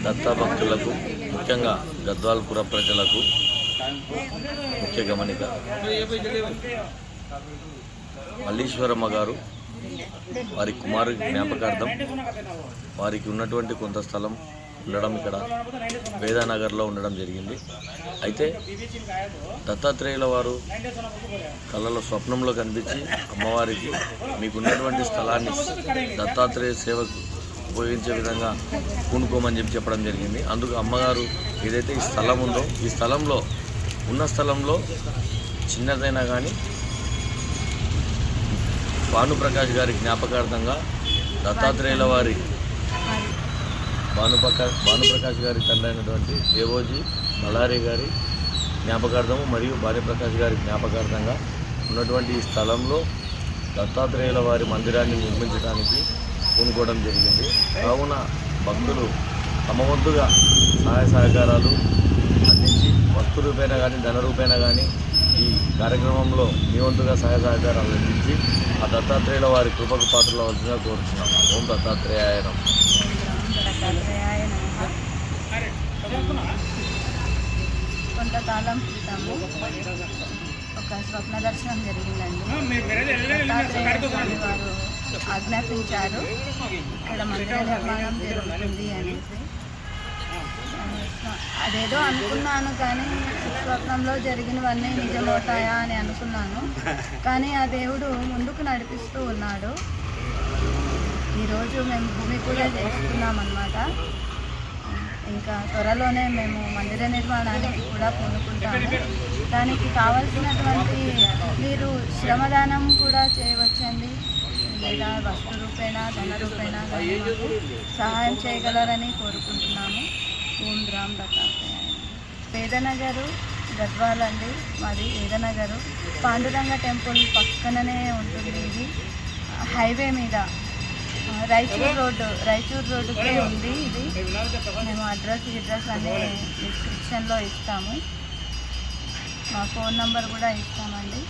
దత్తా భక్తులకు ముఖ్యంగా గద్వాల్పుర ప్రజలకు ముఖ్య గమనిక, మల్లీశ్వరమ్మ గారు వారి కుమారు జ్ఞాపకార్థం వారికి ఉన్నటువంటి కొంత స్థలం ఉండడం ఇక్కడ వేదానగర్లో ఉండడం జరిగింది. అయితే దత్తాత్రేయుల వారు కళ్ళలో స్వప్నంలో కనిపించి అమ్మవారికి మీకున్నటువంటి స్థలాన్ని దత్తాత్రేయ సేవకు ఉపయోగించే విధంగా పూనుకోమని చెప్పడం జరిగింది. అందుకు అమ్మగారు ఏదైతే ఈ స్థలం ఉందో ఈ స్థలంలో ఉన్న స్థలంలో చిన్నదైనా కానీ భానుప్రకాష్ గారి జ్ఞాపకార్థంగా దత్తాత్రేయుల వారి భానుప్రకాష్ గారి తండ్రి అయినటువంటి దేవోజీ మల్లారి గారి జ్ఞాపకార్థము మరియు భానుప్రకాష్ గారి జ్ఞాపకార్థంగా ఉన్నటువంటి ఈ స్థలంలో దత్తాత్రేయుల వారి మందిరాన్ని నిర్మించడానికి పూనుకోవడం జరిగింది. కావున భక్తులు తమ వంతుగా సహాయ సహకారాలు అందించి వస్తు రూపేణ కానీ ధన రూపేణ కానీ ఈ కార్యక్రమంలో మీ వంతుగా సహాయ సహకారాలు అందించి ఆ దత్తాత్రేయుల వారి కృపకు పాత్రలు అవ్వాల్సిందిగా కోరుతున్నాం. ఓం దత్తాత్రేయాయ నమః. కొంతకాలం క్రితము ఒక స్వప్న దర్శనం జరిగిందండి. దత్తాత్రేయ స్వామి వారు ఆజ్ఞాపించారు ఇక్కడ మందిర నిర్మాణం జరుగుతుంది అనేసి. అదేదో అనుకున్నాను కానీ స్వప్నంలో జరిగినవన్నీ నిజమవుతాయా అని అనుకున్నాను. కానీ ఆ దేవుడు ముందుకు నడిపిస్తూ ఉన్నాడు. ఈరోజు మేము భూమి పూజ చేస్తున్నామన్నమాట. ఇంకా త్వరలోనే మేము మందిర నిర్మాణానికి కూడా పూనుకుంటాము. దానికి కావాల్సినటువంటి మీరు శ్రమదానం కూడా చేయవచ్చండి, లేదా వస్తు రూపేణ ధన రూపేణ సహాయం చేయగలరని కోరుకుంటున్నాము. ఓం రామ్ దత్తాత్రేయ. వేదనగరు గద్వాల్ అండి మాది. వేదనగరు పాండురంగ టెంపుల్ పక్కననే ఉంటుంది. ఇది హైవే మీద రాయచూర్ రోడ్డుకే ఉంది. ఇది మేము అడ్రస్ అనే డిస్క్రిప్షన్లో ఇస్తాము. మా ఫోన్ నంబర్ కూడా ఇస్తామండి.